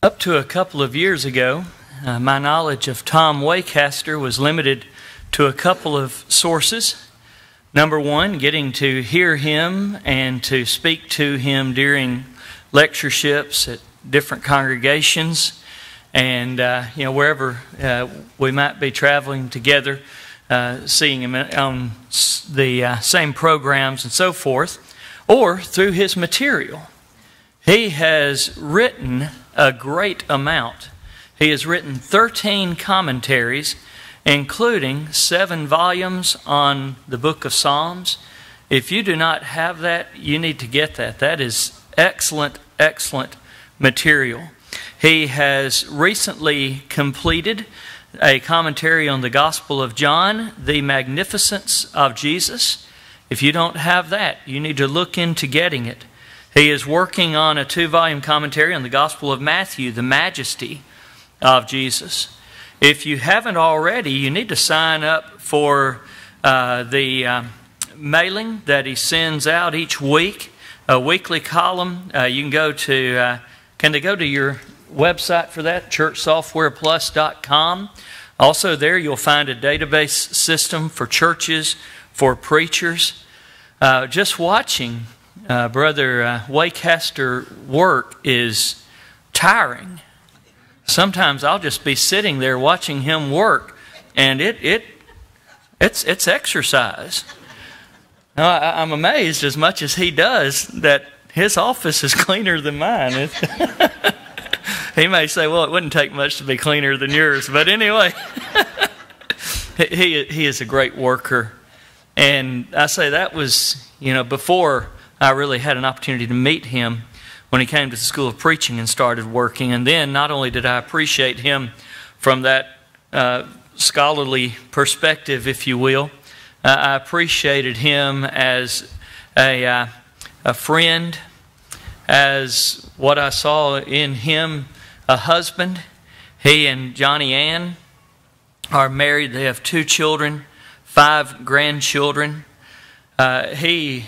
Up to a couple of years ago, my knowledge of Tom Wacaster was limited to a couple of sources. Number one, getting to hear him and to speak to him during lectureships at different congregations and wherever we might be traveling together, seeing him on the same programs and so forth, or through his material. He has written a great amount. He has written 13 commentaries, including 7 volumes on the book of Psalms. If you do not have that, you need to get that. That is excellent, excellent material. He has recently completed a commentary on the Gospel of John, The Magnificence of Jesus. If you don't have that, you need to look into getting it. He is working on a 2-volume commentary on the Gospel of Matthew, The Majesty of Jesus. If you haven't already, you need to sign up for the mailing that he sends out each week, a weekly column. You can go to, can they go to your website for that, churchsoftwareplus.com. Also there you'll find a database system for churches, for preachers. Just watching Brother Wacaster work is tiring. Sometimes I'll just be sitting there watching him work, and it's exercise. Now, I'm amazed as much as he does that his office is cleaner than mine. He may say, well, it wouldn't take much to be cleaner than yours. But anyway, he is a great worker. And I say that was, before I really had an opportunity to meet him when he came to the School of Preaching and started working. And then not only did I appreciate him from that scholarly perspective, if you will, I appreciated him as a friend, as what I saw in him, a husband. He and Johnny Ann are married. They have 2 children, 5 grandchildren. You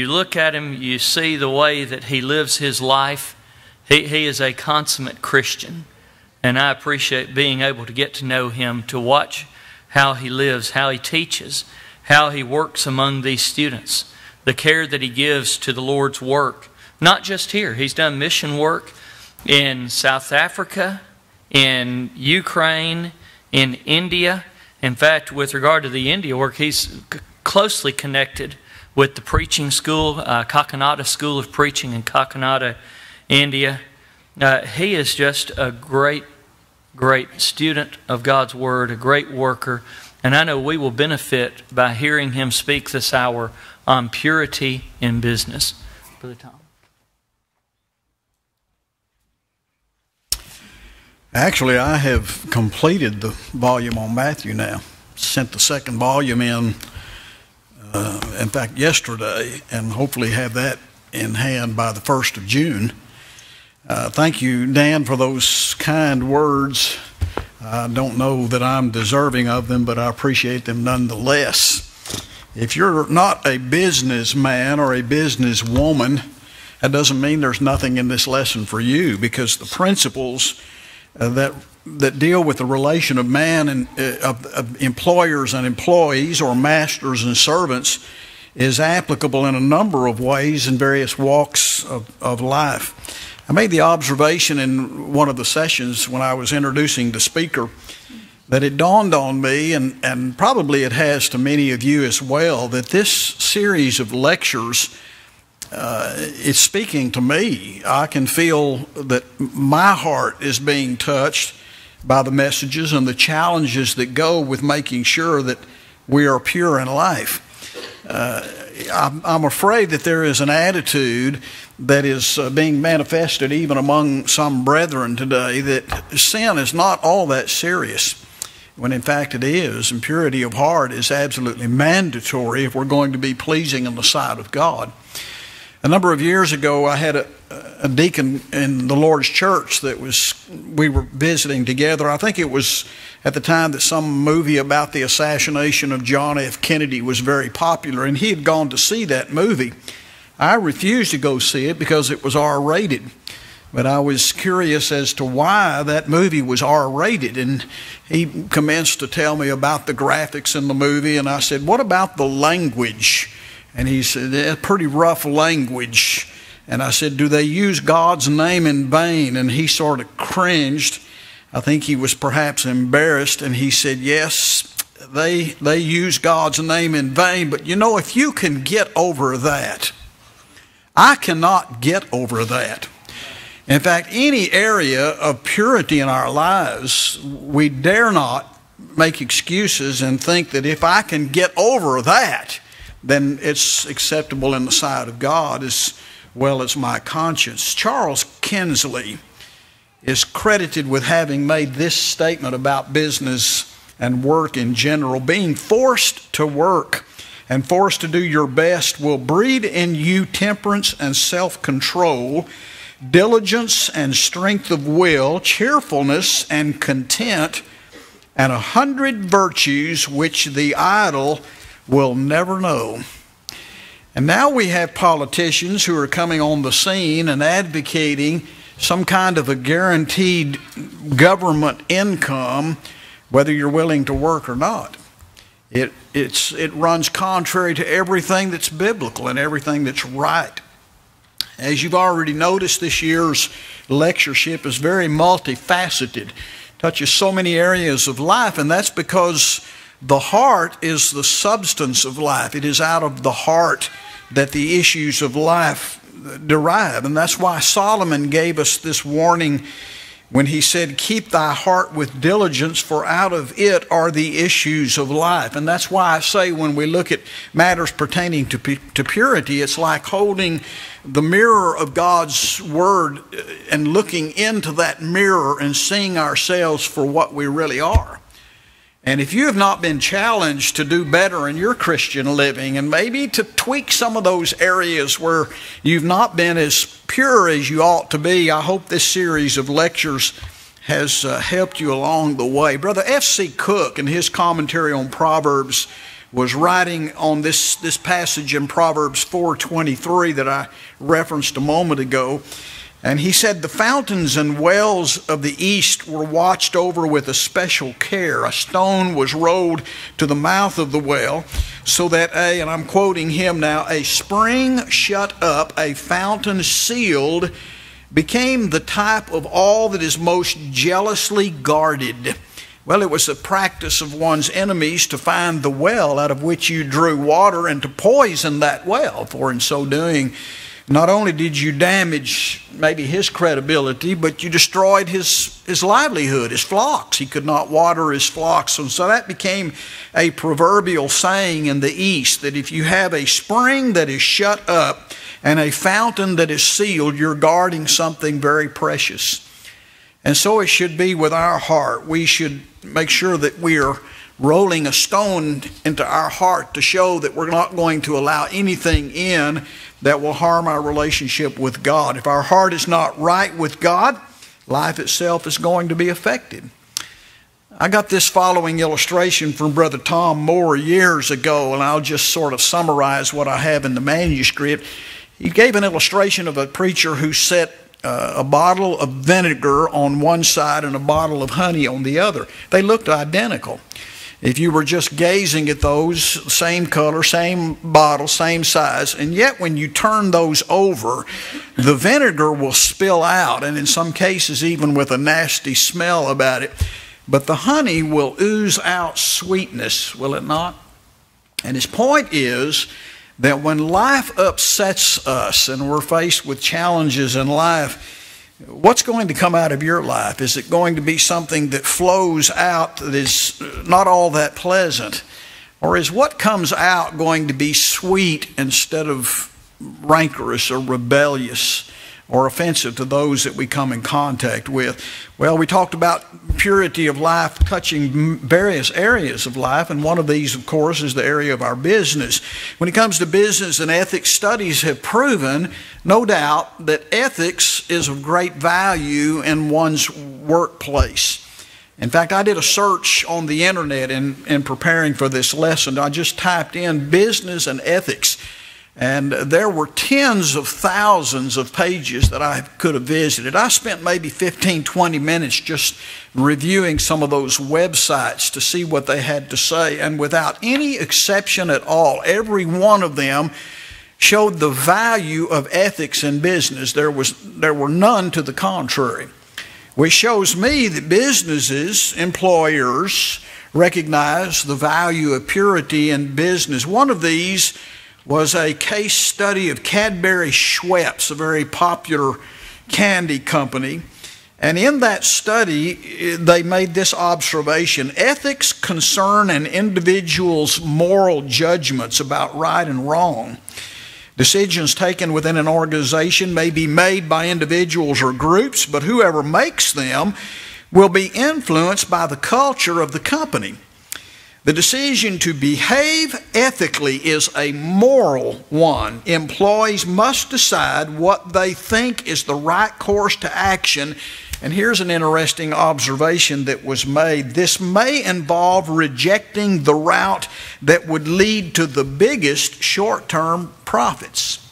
look at him, you see the way that he lives his life. He is a consummate Christian. And I appreciate being able to get to know him, to watch how he lives, how he teaches, how he works among these students, the care that he gives to the Lord's work. Not just here. He's done mission work in South Africa, in Ukraine, in India. In fact, with regard to the India work, he's closely connected with the preaching school, Kakinada School of Preaching in Kakinada, India. He is just a great, great student of God's Word, a great worker. And I know we will benefit by hearing him speak this hour on purity in business. Brother Tom. Actually, I have completed the volume on Matthew now. Sent the 2nd volume in fact, yesterday, and hopefully have that in hand by the 1st of June. Thank you, Dan, for those kind words. I don't know that I'm deserving of them, but I appreciate them nonetheless. If you're not a businessman or a businesswoman, that doesn't mean there's nothing in this lesson for you, because the principles that deal with the relation of man and of employers and employees, or masters and servants, is applicable in a number of ways in various walks of life. I made the observation in one of the sessions when I was introducing the speaker that it dawned on me, and probably it has to many of you as well, that this series of lectures is speaking to me. I can feel that my heart is being touched by the messages and the challenges that go with making sure that we are pure in life. I'm afraid that there is an attitude that is being manifested even among some brethren today, that sin is not all that serious, when in fact it is, and purity of heart is absolutely mandatory if we're going to be pleasing in the sight of God. A number of years ago, I had a deacon in the Lord's church that we were visiting together. I think it was at the time that some movie about the assassination of John F. Kennedy was very popular, and he had gone to see that movie. I refused to go see it because it was R-rated. But I was curious as to why that movie was R-rated, and he commenced to tell me about the graphics in the movie, and I said, what about the language? And he said, pretty rough language. And I said, do they use God's name in vain? And he sort of cringed. I think he was perhaps embarrassed, and he said, yes, they use God's name in vain. But you know, if you can get over that, I cannot get over that. In fact, any area of purity in our lives, we dare not make excuses and think that if I can get over that, then it's acceptable in the sight of God as well as my conscience. Charles Kinsley is credited with having made this statement about business and work in general. Being forced to work and forced to do your best will breed in you temperance and self-control, diligence and strength of will, cheerfulness and content, and 100 virtues which the idle will never know. And now we have politicians who are coming on the scene and advocating some kind of a guaranteed government income, whether you're willing to work or not. It runs contrary to everything that's biblical and everything that's right. As you've already noticed, this year's lectureship is very multifaceted, touches so many areas of life, and that's because the heart is the substance of life. It is out of the heart that the issues of life derive, and that's why Solomon gave us this warning when he said, keep thy heart with diligence, for out of it are the issues of life. And that's why I say when we look at matters pertaining to purity, it's like holding the mirror of God's Word and looking into that mirror and seeing ourselves for what we really are. And if you have not been challenged to do better in your Christian living and maybe to tweak some of those areas where you've not been as pure as you ought to be, I hope this series of lectures has helped you along the way. Brother F.C. Cook, in his commentary on Proverbs, was writing on this passage in Proverbs 4:23 that I referenced a moment ago. And he said, the fountains and wells of the east were watched over with a special care. A stone was rolled to the mouth of the well, so that and I'm quoting him now, a spring shut up, a fountain sealed, became the type of all that is most jealously guarded. Well, it was the practice of one's enemies to find the well out of which you drew water and to poison that well, for in so doing, not only did you damage maybe his credibility, but you destroyed his livelihood, his flocks. He could not water his flocks. And so that became a proverbial saying in the East, that if you have a spring that is shut up and a fountain that is sealed, you're guarding something very precious. And so it should be with our heart. We should make sure that we are rolling a stone into our heart to show that we're not going to allow anything in that will harm our relationship with God. If our heart is not right with God, life itself is going to be affected. I got this following illustration from Brother Tom Moore years ago, and I'll just sort of summarize what I have in the manuscript. He gave an illustration of a preacher who set a bottle of vinegar on one side and a bottle of honey on the other. They looked identical. If you were just gazing at those, same color, same bottle, same size, and yet when you turn those over, the vinegar will spill out, and in some cases even with a nasty smell about it. But the honey will ooze out sweetness, will it not? And his point is that when life upsets us and we're faced with challenges in life, what's going to come out of your life? Is it going to be something that flows out that is not all that pleasant? Or is what comes out going to be sweet instead of rancorous or rebellious or offensive to those that we come in contact with? Well, we talked about purity of life touching various areas of life, and one of these, of course, is the area of our business. When it comes to business and ethics, studies have proven, no doubt, that ethics is of great value in one's workplace. In fact, I did a search on the internet in preparing for this lesson. I just typed in business and ethics, And there were tens of thousands of pages that I could have visited. I spent maybe 15, 20 minutes just reviewing some of those websites to see what they had to say. And without any exception at all, every one of them showed the value of ethics in business. There were none to the contrary, which shows me that businesses, employers, recognize the value of purity in business. One of these was a case study of Cadbury Schweppes, a very popular candy company. And in that study, they made this observation: ethics concern an individual's moral judgments about right and wrong. Decisions taken within an organization may be made by individuals or groups, but whoever makes them will be influenced by the culture of the company. The decision to behave ethically is a moral one. Employees must decide what they think is the right course to action. And here's an interesting observation that was made. This may involve rejecting the route that would lead to the biggest short-term profits.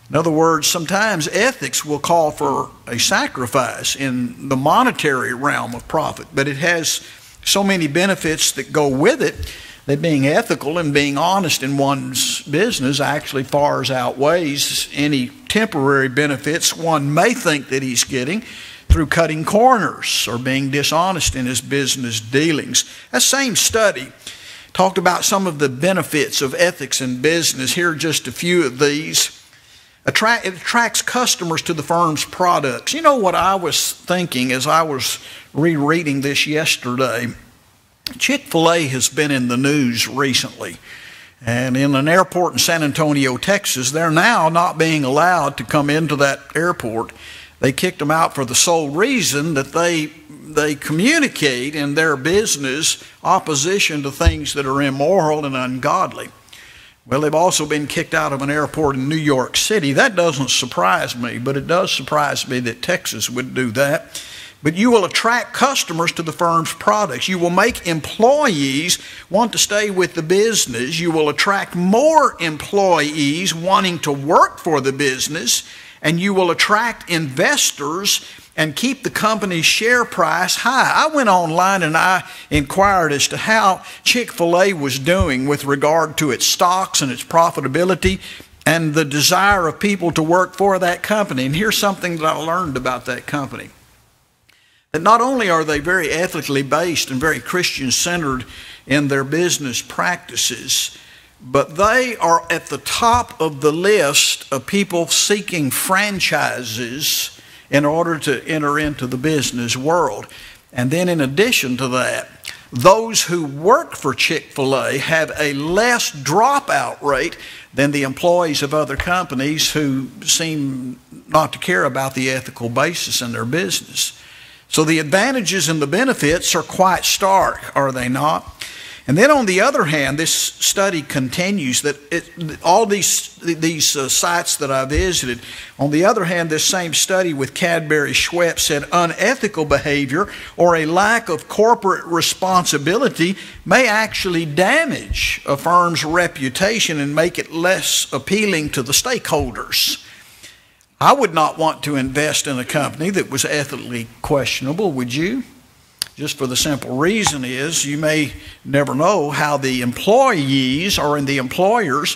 In other words, sometimes ethics will call for a sacrifice in the monetary realm of profit, but it has so many benefits that go with it that being ethical and being honest in one's business actually far outweighs any temporary benefits one may think that he's getting through cutting corners or being dishonest in his business dealings. That same study talked about some of the benefits of ethics in business. Here are just a few of these. It attracts customers to the firm's products. You know what I was thinking as I was rereading this yesterday? Chick-fil-A has been in the news recently. And in an airport in San Antonio, Texas, they're now not being allowed to come into that airport. They kicked them out for the sole reason that they communicate in their business opposition to things that are immoral and ungodly. Well, they've also been kicked out of an airport in New York City. That doesn't surprise me, but it does surprise me that Texas would do that. But you will attract customers to the firm's products. You will make employees want to stay with the business. You will attract more employees wanting to work for the business. And you will attract investors and keep the company's share price high. I went online and I inquired as to how Chick-fil-A was doing with regard to its stocks and its profitability and the desire of people to work for that company. And here's something that I learned about that company. That not only are they very ethically based and very Christian-centered in their business practices, but they are at the top of the list of people seeking franchises in order to enter into the business world. And then in addition to that, those who work for Chick-fil-A have a less dropout rate than the employees of other companies who seem not to care about the ethical basis in their business. So the advantages and the benefits are quite stark, are they not? And then on the other hand, this study continues that all these sites that I visited, on the other hand, this same study with Cadbury Schweppes said unethical behavior or a lack of corporate responsibility may actually damage a firm's reputation and make it less appealing to the stakeholders. I would not want to invest in a company that was ethically questionable, would you? Just for the simple reason is you may never know how the employees or the employers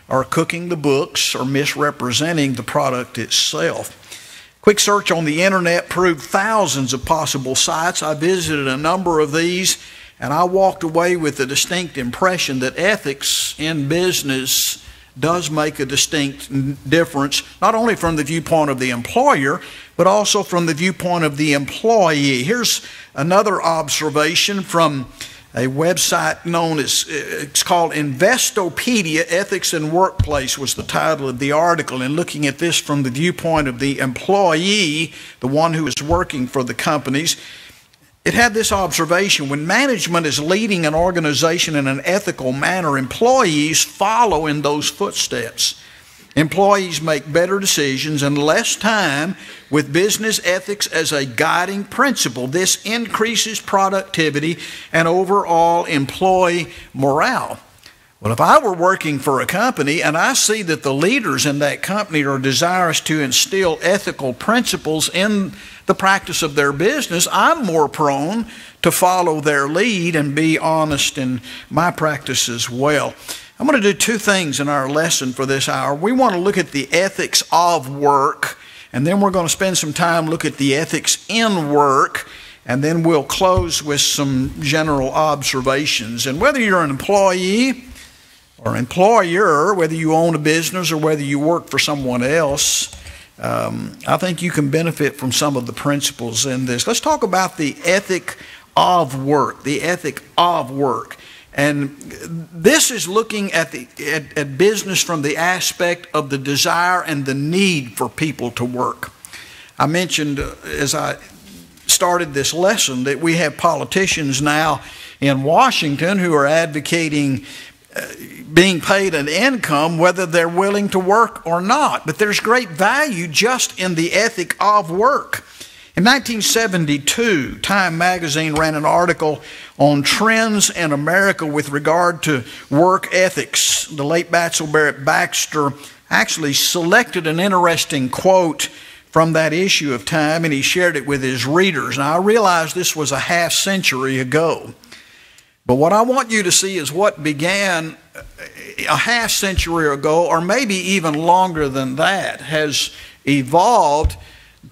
are cooking the books or misrepresenting the product itself. Quick search on the internet proved thousands of possible sites. I visited a number of these and I walked away with a distinct impression that ethics in business does make a distinct difference, not only from the viewpoint of the employer, but also from the viewpoint of the employee. Here's another observation from a website known as, it's called Investopedia, Ethics in Workplace was the title of the article. And looking at this from the viewpoint of the employee, the one who is working for the companies, it had this observation: when management is leading an organization in an ethical manner, employees follow in those footsteps. Employees make better decisions in less time with business ethics as a guiding principle. This increases productivity and overall employee morale. Well, if I were working for a company and I see that the leaders in that company are desirous to instill ethical principles in the practice of their business, I'm more prone to follow their lead and be honest in my practice as well. I'm going to do two things in our lesson for this hour. We want to look at the ethics of work, and then we're going to spend some time look at the ethics in work, and then we'll close with some general observations. And whether you're an employee or employer, whether you own a business or whether you work for someone else, I think you can benefit from some of the principles in this. Let's talk about the ethic of work, the ethic of work. And this is looking at business from the aspect of the desire and the need for people to work. I mentioned as I started this lesson that we have politicians now in Washington who are advocating being paid an income whether they're willing to work or not. But there's great value just in the ethic of work. In 1972, Time magazine ran an article on trends in America with regard to work ethics. The late Batsell Barrett Baxter actually selected an interesting quote from that issue of Time, and he shared it with his readers. Now, I realize this was a half century ago, but what I want you to see is what began a half century ago, or maybe even longer than that, has evolved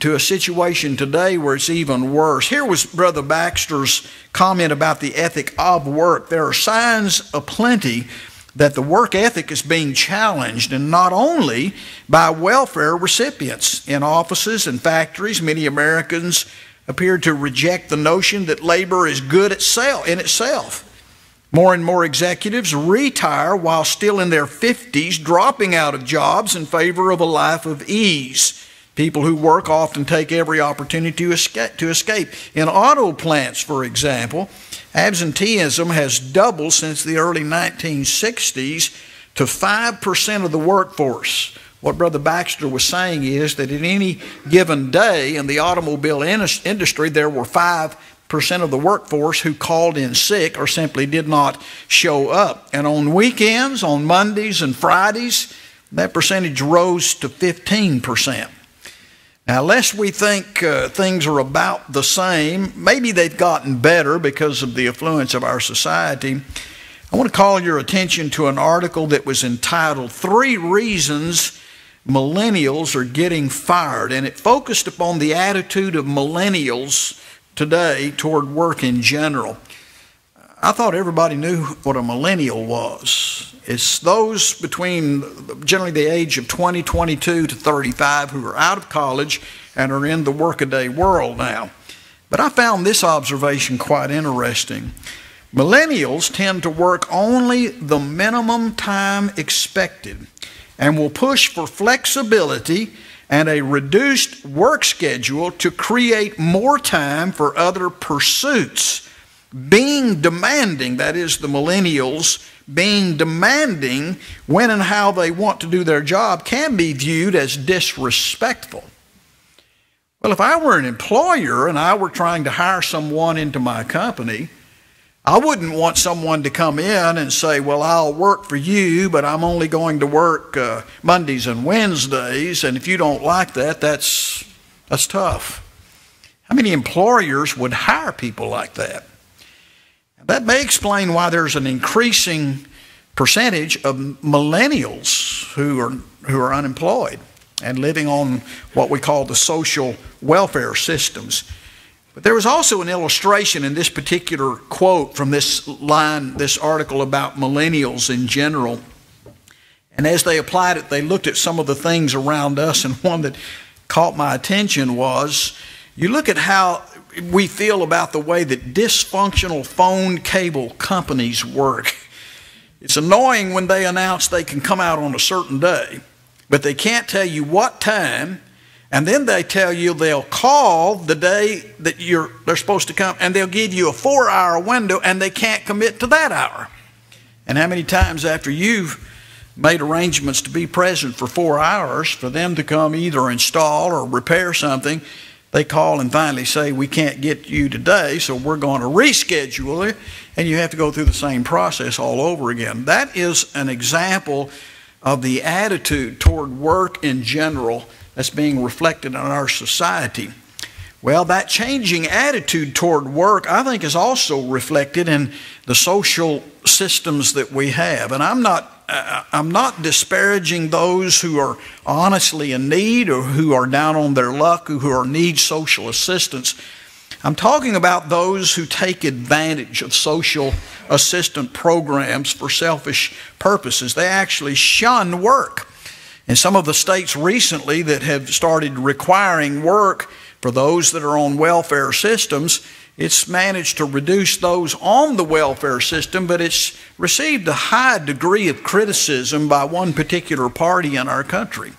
to a situation today where it's even worse. Here was Brother Baxter's comment about the ethic of work. There are signs aplenty that the work ethic is being challenged, and not only by welfare recipients. In offices and factories, many Americans appear to reject the notion that labor is good in itself. More and more executives retire while still in their 50s, dropping out of jobs in favor of a life of ease. People who work often take every opportunity to escape. In auto plants, for example, absenteeism has doubled since the early 1960s to 5% of the workforce. What Brother Baxter was saying is that at any given day in the automobile industry, there were 5% of the workforce who called in sick or simply did not show up. And on weekends, on Mondays and Fridays, that percentage rose to 15%. Now, lest we think things are about the same, maybe they've gotten better because of the affluence of our society, I want to call your attention to an article that was entitled 3 Reasons Millennials Are Getting Fired, and it focused upon the attitude of millennials today toward work in general. I thought everybody knew what a millennial was. It's those between generally the age of 20, 22 to 35 who are out of college and are in the workaday world now. But I found this observation quite interesting. Millennials tend to work only the minimum time expected and will push for flexibility and a reduced work schedule to create more time for other pursuits. Being demanding, that is the millennials, being demanding when and how they want to do their job can be viewed as disrespectful. Well, if I were an employer and I were trying to hire someone into my company, I wouldn't want someone to come in and say, well, I'll work for you, but I'm only going to work Mondays and Wednesdays, and if you don't like that, that's tough. How many employers would hire people like that? That may explain why there's an increasing percentage of millennials who are unemployed and living on what we call the social welfare systems. But there was also an illustration in this particular quote from this article about millennials in general. And as they applied it, they looked at some of the things around us, and one that caught my attention was, you look at how we feel about the way that dysfunctional phone cable companies work. It's annoying when they announce they can come out on a certain day, but they can't tell you what time, and then they tell you they'll call the day that they're supposed to come, and they'll give you a 4-hour window, and they can't commit to that hour. And how many times after you've made arrangements to be present for 4 hours for them to come either install or repair something, they call and finally say, we can't get you today, so we're going to reschedule it, and you have to go through the same process all over again. That is an example of the attitude toward work in general that's being reflected in our society. Well, that changing attitude toward work, I think, is also reflected in the social systems that we have. And I'm not disparaging those who are honestly in need or who are down on their luck, who need social assistance. I'm talking about those who take advantage of social assistance programs for selfish purposes. They actually shun work. In some of the states recently that have started requiring work for those that are on welfare systems, it's managed to reduce those on the welfare system, but it's received a high degree of criticism by one particular party in our country,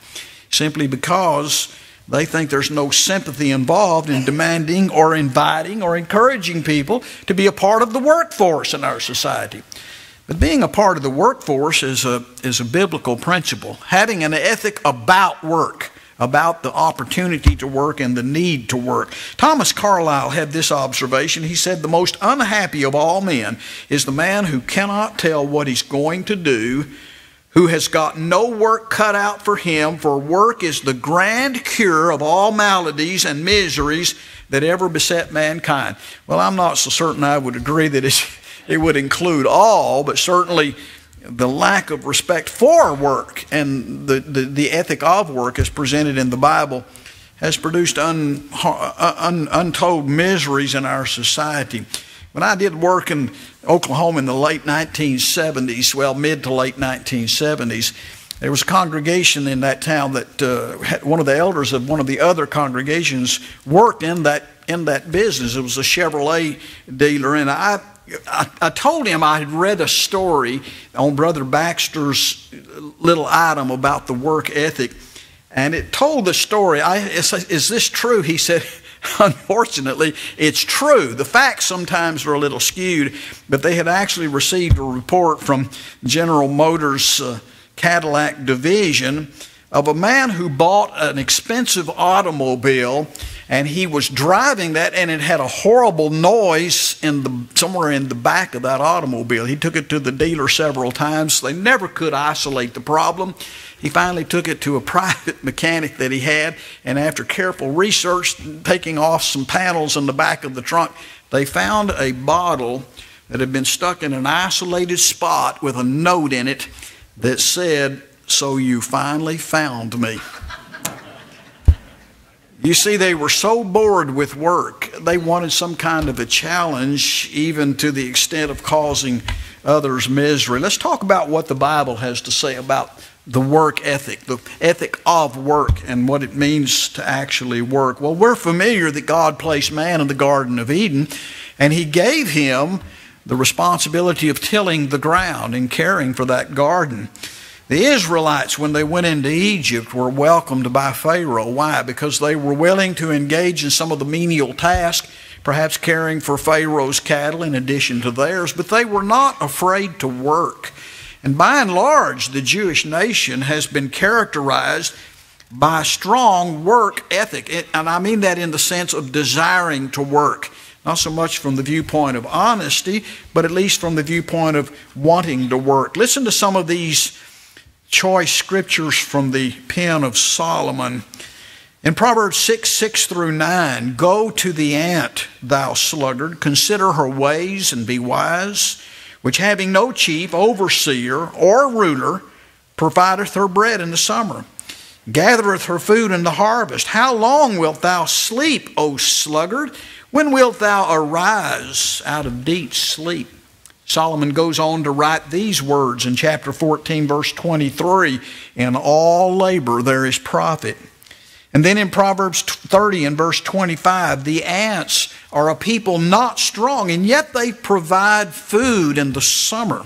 simply because they think there's no sympathy involved in demanding or inviting or encouraging people to be a part of the workforce in our society. But being a part of the workforce is a biblical principle. Having an ethic about work, about the opportunity to work and the need to work. Thomas Carlyle had this observation. He said, the most unhappy of all men is the man who cannot tell what he's going to do, who has got no work cut out for him, for work is the grand cure of all maladies and miseries that ever beset mankind. Well, I'm not so certain I would agree that it would include all, but certainly the lack of respect for work and the ethic of work as presented in the Bible has produced untold miseries in our society. When I did work in Oklahoma in the late 1970s, well, mid to late 1970s, there was a congregation in that town that one of the elders of one of the other congregations worked in that business. It was a Chevrolet dealer, and I told him I had read a story on Brother Baxter's little item about the work ethic, and it told the story. Is this true? He said, unfortunately, it's true. The facts sometimes are a little skewed, but they had actually received a report from General Motors Cadillac division of a man who bought an expensive automobile, and he was driving that, and it had a horrible noise somewhere in the back of that automobile. He took it to the dealer several times. They never could isolate the problem. He finally took it to a private mechanic that he had, and after careful research, taking off some panels in the back of the trunk, they found a bottle that had been stuck in an isolated spot with a note in it that said, "So you finally found me." You see, they were so bored with work, they wanted some kind of a challenge, even to the extent of causing others misery. Let's talk about what the Bible has to say about the work ethic, the ethic of work, and what it means to actually work. Well, we're familiar that God placed man in the Garden of Eden, and He gave him the responsibility of tilling the ground and caring for that garden. The Israelites, when they went into Egypt, were welcomed by Pharaoh. Why? Because they were willing to engage in some of the menial tasks, perhaps caring for Pharaoh's cattle in addition to theirs, but they were not afraid to work. And by and large, the Jewish nation has been characterized by a strong work ethic. And I mean that in the sense of desiring to work. Not so much from the viewpoint of honesty, but at least from the viewpoint of wanting to work. Listen to some of these choice scriptures from the pen of Solomon. In Proverbs 6:6-9, "Go to the ant, thou sluggard, consider her ways and be wise, which having no chief, overseer, or ruler, provideth her bread in the summer, gathereth her food in the harvest. How long wilt thou sleep, O sluggard? When wilt thou arise out of deep sleep?" Solomon goes on to write these words in chapter 14, verse 23, "In all labor there is profit." And then in Proverbs 30 and verse 25, "The ants are a people not strong, and yet they provide food in the summer."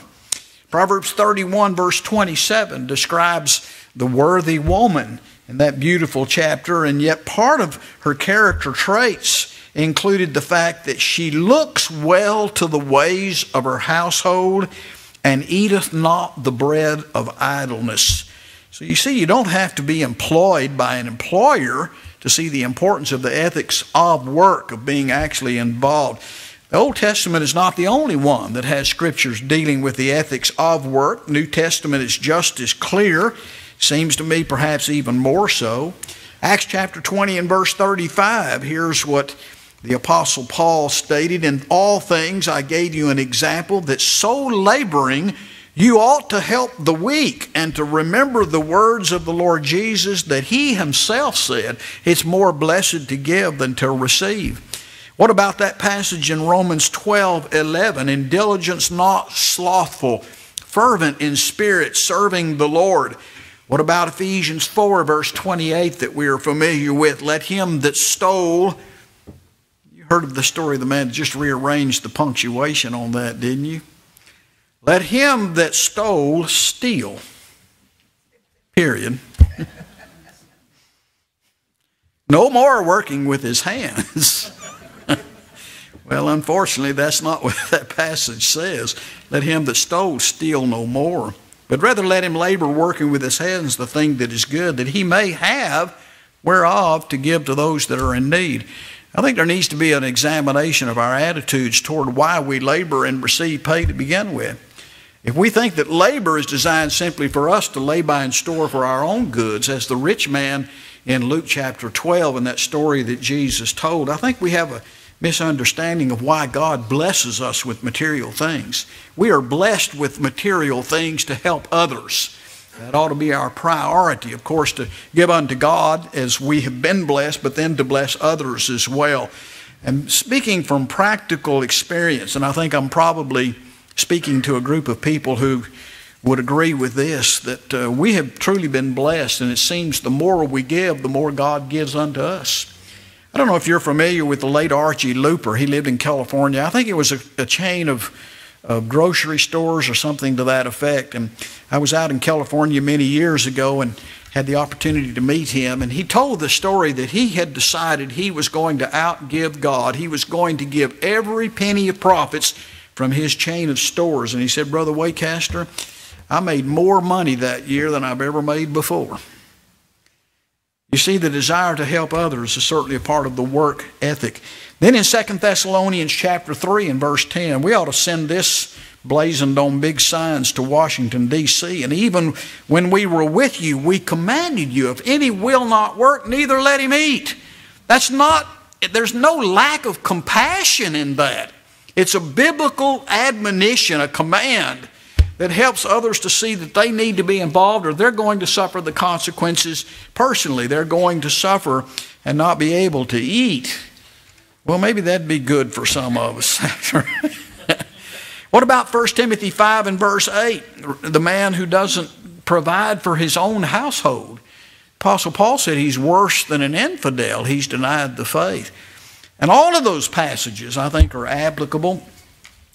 Proverbs 31 verse 27 describes the worthy woman in that beautiful chapter, and yet part of her character traits included the fact that she looks well to the ways of her household and eateth not the bread of idleness. So you see, you don't have to be employed by an employer to see the importance of the ethics of work, of being actually involved. The Old Testament is not the only one that has scriptures dealing with the ethics of work. New Testament is just as clear, seems to me perhaps even more so. Acts chapter 20 and verse 35, here's what the Apostle Paul stated, "In all things I gave you an example that so laboring you ought to help the weak and to remember the words of the Lord Jesus that He Himself said, it's more blessed to give than to receive." What about that passage in Romans 12:11? "In diligence not slothful, fervent in spirit, serving the Lord." What about Ephesians 4 verse 28 that we are familiar with? "Let him that stole," you heard of the story of the man that just rearranged the punctuation on that, didn't you? "Let him that stole steal." Period. No more working with his hands. Well, unfortunately, that's not what that passage says. Let him that stole steal no more, but rather let him labor working with his hands the thing that is good, that he may have whereof to give to those that are in need. I think there needs to be an examination of our attitudes toward why we labor and receive pay to begin with. If we think that labor is designed simply for us to lay by and store for our own goods, as the rich man in Luke chapter 12 in that story that Jesus told, I think we have a misunderstanding of why God blesses us with material things. We are blessed with material things to help others. That ought to be our priority, of course, to give unto God as we have been blessed, but then to bless others as well. And speaking from practical experience, and I think I'm probably speaking to a group of people who would agree with this, that we have truly been blessed, and it seems the more we give, the more God gives unto us. I don't know if you're familiar with the late Archie Looper. He lived in California. I think it was a chain of grocery stores or something to that effect. And I was out in California many years ago and had the opportunity to meet him. And he told the story that he had decided he was going to outgive God. He was going to give every penny of profits from his chain of stores. And he said, "Brother Wacaster, I made more money that year than I've ever made before." You see, the desire to help others is certainly a part of the work ethic. Then in 2 Thessalonians chapter 3 and verse 10, we ought to send this blazoned on big signs to Washington, D.C. "And even when we were with you, we commanded you, if any will not work, neither let him eat." There's no lack of compassion in that. It's a biblical admonition, a command that helps others to see that they need to be involved, or they're going to suffer the consequences personally. They're going to suffer and not be able to eat. Well, maybe that'd be good for some of us. What about 1 Timothy 5 and verse 8? The man who doesn't provide for his own household. Apostle Paul said he's worse than an infidel. He's denied the faith. And all of those passages, I think, are applicable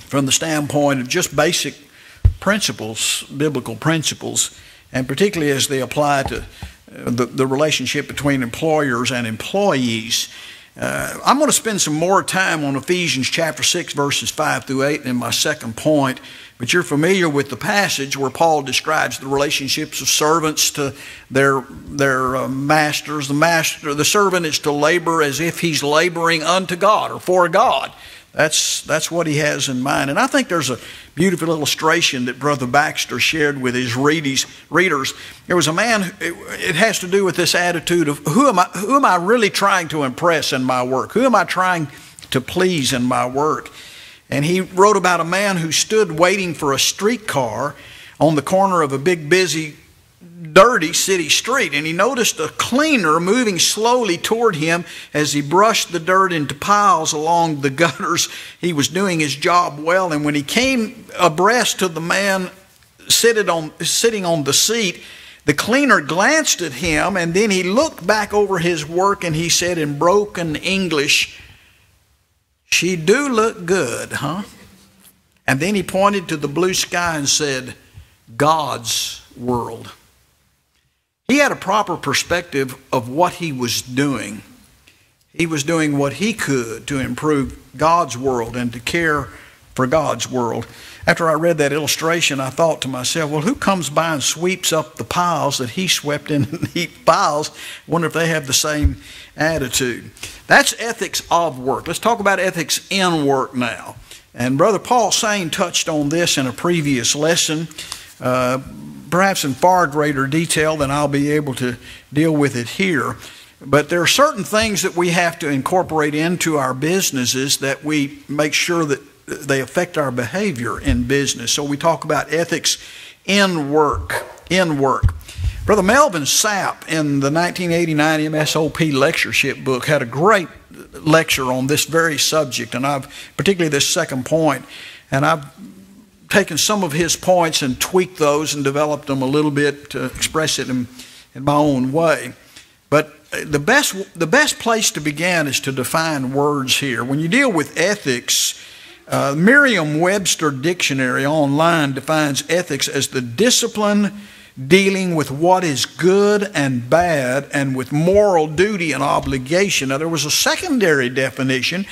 from the standpoint of just basic principles, biblical principles, and particularly as they apply to the relationship between employers and employees. I'm going to spend some more time on Ephesians chapter 6, verses 5 through 8 in my second point, but you're familiar with the passage where Paul describes the relationships of servants to their masters. The servant is to labor as if he's laboring unto God or for God. That's what he has in mind. And I think there's a beautiful illustration that Brother Baxter shared with his readers. There was a man, it has to do with this attitude of who am I really trying to impress in my work? Who am I trying to please in my work? And he wrote about a man who stood waiting for a streetcar on the corner of a big, busy, dirty city street, and he noticed a cleaner moving slowly toward him as he brushed the dirt into piles along the gutters. He was doing his job well, and when he came abreast to the man sitting on the seat, the cleaner glanced at him, and then he looked back over his work, and he said in broken English, "She do look good, huh?" And then he pointed to the blue sky and said, "God's world." He had a proper perspective of what he was doing. He was doing what he could to improve God's world and to care for God's world. After I read that illustration, I thought to myself, well, who comes by and sweeps up the piles that he swept in neat piles? I wonder if they have the same attitude. That's ethics of work. Let's talk about ethics in work now. And Brother Paul Sain touched on this in a previous lesson, perhaps in far greater detail than I'll be able to deal with it here. But there are certain things that we have to incorporate into our businesses that we make sure that they affect our behavior in business. So we talk about ethics in work. Brother Melvin Sapp in the 1989 MSOP lectureship book had a great lecture on this very subject, and particularly this second point, and I've taken some of his points and tweaked those and developed them a little bit to express it in my own way. But the best place to begin is to define words here. When you deal with ethics, Merriam-Webster Dictionary online defines ethics as the discipline dealing with what is good and bad and with moral duty and obligation. Now, there was a secondary definition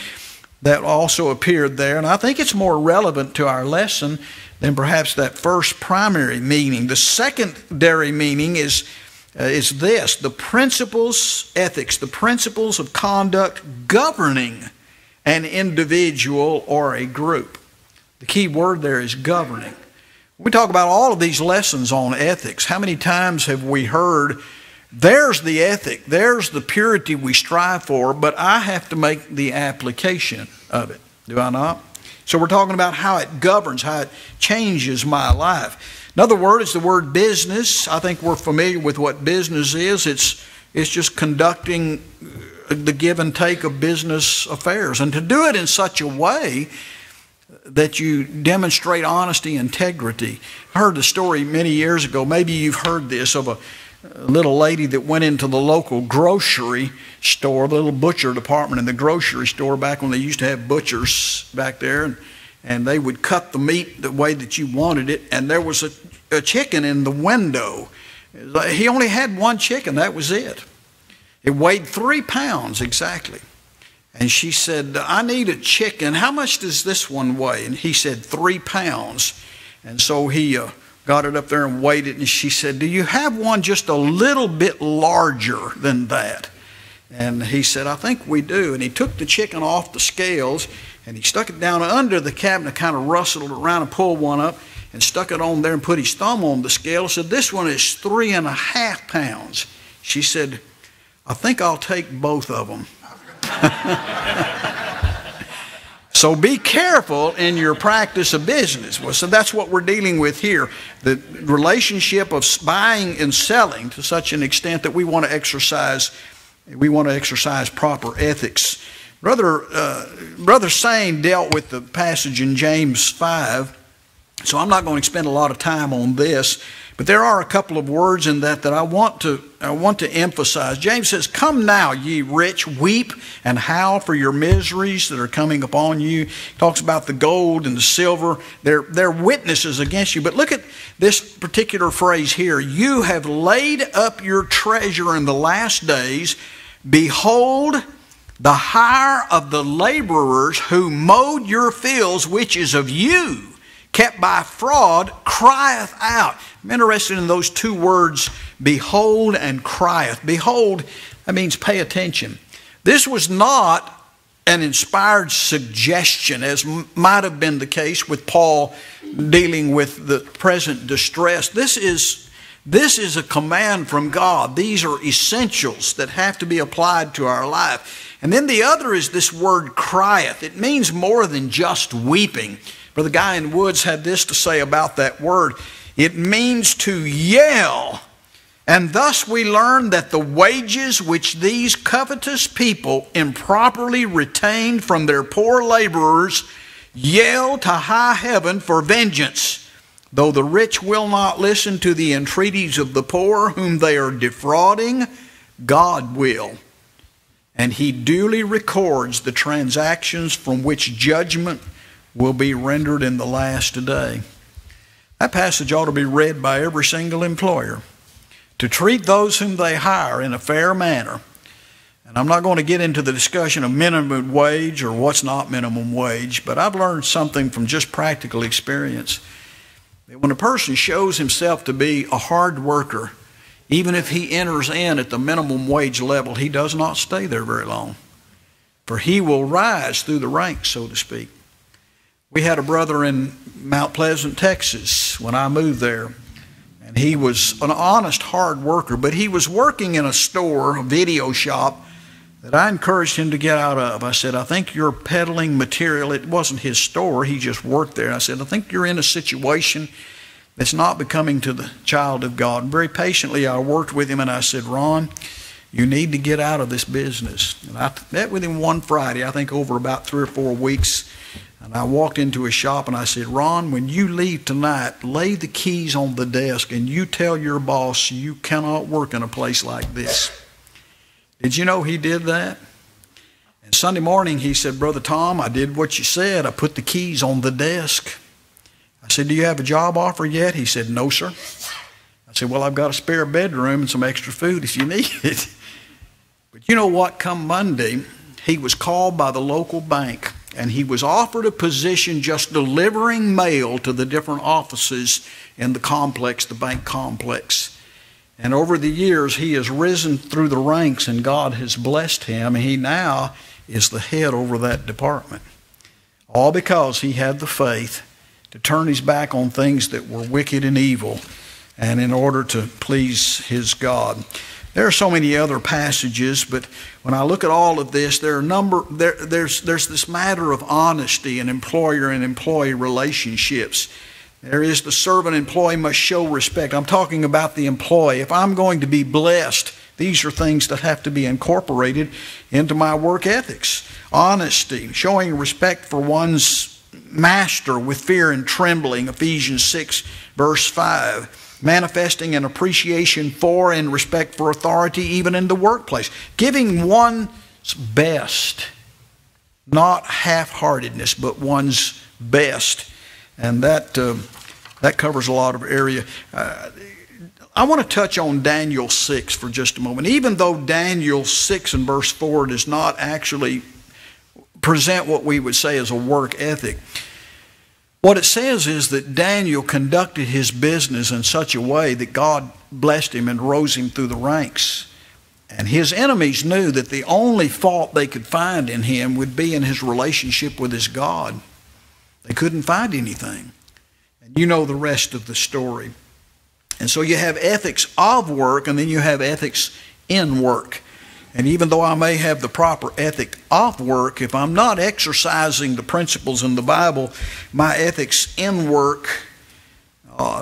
that also appeared there, and I think it's more relevant to our lesson than perhaps that first primary meaning. The secondary meaning is this: the principles, ethics, the principles of conduct governing an individual or a group. The key word there is governing. We talk about all of these lessons on ethics. How many times have we heard, there's the ethic, there's the purity we strive for, but I have to make the application of it. Do I not? So we're talking about how it governs, how it changes my life. Another word is the word business. I think we're familiar with what business is. It's just conducting the give and take of business affairs, and to do it in such a way that you demonstrate honesty, integrity. I heard the story many years ago, maybe you've heard this, of a little lady that went into the local grocery store, the little butcher department in the grocery store back when they used to have butchers back there, and they would cut the meat the way that you wanted it, and there was a chicken in the window. He only had one chicken, that was it. It weighed 3 pounds exactly. And she said, I need a chicken. How much does this one weigh? And he said, 3 pounds. And so he got it up there and weighed it. And she said, do you have one just a little bit larger than that? And he said, I think we do. And he took the chicken off the scales and he stuck it down under the cabinet, kind of rustled around and pulled one up and stuck it on there and put his thumb on the scale and said, this one is 3.5 pounds. She said, I think I'll take both of them. So be careful in your practice of business. Well, so that's what we're dealing with here. The relationship of buying and selling to such an extent that we want to exercise proper ethics. Brother Sain dealt with the passage in James 5, so I'm not going to spend a lot of time on this. But there are a couple of words in that I want to emphasize. James says, come now, ye rich, weep and howl for your miseries that are coming upon you. He talks about the gold and the silver. They're witnesses against you. But look at this particular phrase here. You have laid up your treasure in the last days. Behold, the hire of the laborers who mowed your fields, which is of you, kept by fraud, crieth out. I'm interested in those two words, behold and crieth. Behold, that means pay attention. This was not an inspired suggestion, as might have been the case with Paul dealing with the present distress. This is a command from God. These are essentials that have to be applied to our life. And then the other is this word crieth. It means more than just weeping. Brother Guy in Woods had this to say about that word. It means to yell. And thus we learn that the wages which these covetous people improperly retained from their poor laborers yell to high heaven for vengeance. Though the rich will not listen to the entreaties of the poor whom they are defrauding, God will. And He duly records the transactions from which judgment will be rendered in the last day. That passage ought to be read by every single employer. To treat those whom they hire in a fair manner. And I'm not going to get into the discussion of minimum wage or what's not minimum wage, but I've learned something from just practical experience. That when a person shows himself to be a hard worker, even if he enters in at the minimum wage level, he does not stay there very long. For he will rise through the ranks, so to speak. We had a brother in Mount Pleasant, Texas, when I moved there. And he was an honest, hard worker, but he was working in a store, a video shop, that I encouraged him to get out of. I said, I think you're peddling material. It wasn't his store. He just worked there. I said, I think you're in a situation that's not becoming to the child of God. And very patiently, I worked with him, and I said, Ron, you need to get out of this business. And I met with him one Friday, I think over about 3 or 4 weeks. And I walked into his shop, and I said, Ron, when you leave tonight, lay the keys on the desk, and you tell your boss you cannot work in a place like this. Did you know he did that? And Sunday morning he said, Brother Tom, I did what you said. I put the keys on the desk. I said, do you have a job offer yet? He said, no, sir. I said, well, I've got a spare bedroom and some extra food if you need it. But you know what? Come Monday, he was called by the local bank, and he was offered a position just delivering mail to the different offices in the complex, the bank complex. And over the years, he has risen through the ranks, and God has blessed him. And he now is the head over that department. All because he had the faith to turn his back on things that were wicked and evil, and in order to please his God. There are so many other passages, but when I look at all of this, there's this matter of honesty in employer and employee relationships. There is the servant-employee must show respect. I'm talking about the employee. If I'm going to be blessed, these are things that have to be incorporated into my work ethics. Honesty, showing respect for one's master with fear and trembling, Ephesians 6, verse 5. Manifesting an appreciation for and respect for authority even in the workplace. Giving one's best, not half-heartedness, but one's best. And that covers a lot of area. I want to touch on Daniel 6 for just a moment. Even though Daniel 6 and verse 4 does not actually present what we would say as a work ethic, what it says is that Daniel conducted his business in such a way that God blessed him and rose him through the ranks. And his enemies knew that the only fault they could find in him would be in his relationship with his God. They couldn't find anything. And you know the rest of the story. And so you have ethics of work, and then you have ethics in work. And even though I may have the proper ethic of work, if I'm not exercising the principles in the Bible, my ethics in work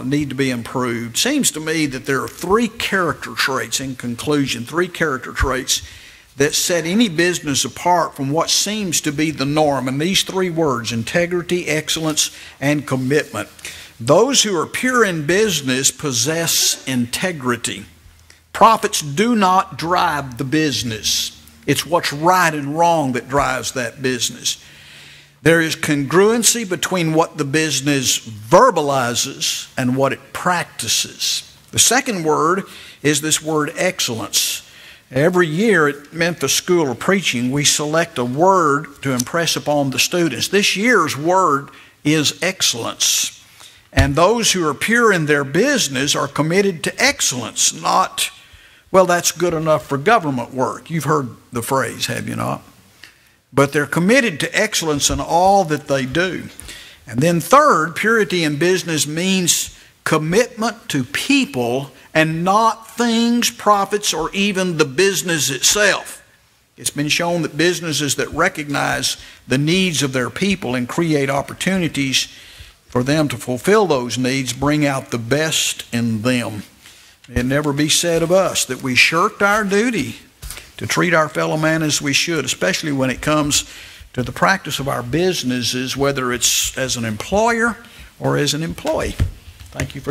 need to be improved. Seems to me that there are 3 character traits, in conclusion, 3 character traits that set any business apart from what seems to be the norm. And these 3 words, integrity, excellence, and commitment. Those who are pure in business possess integrity. Profits do not drive the business. It's what's right and wrong that drives that business. There is congruency between what the business verbalizes and what it practices. The second word is this word excellence. Every year at Memphis School of Preaching, we select a word to impress upon the students. This year's word is excellence. And those who are pure in their business are committed to excellence, not, well, that's good enough for government work. You've heard the phrase, have you not? But they're committed to excellence in all that they do. And then third, purity in business means commitment to people and not things, profits, or even the business itself. It's been shown that businesses that recognize the needs of their people and create opportunities for them to fulfill those needs bring out the best in them. It never be said of us that we shirked our duty to treat our fellow man as we should, especially when it comes to the practice of our businesses, whether it's as an employer or as an employee. Thank you for your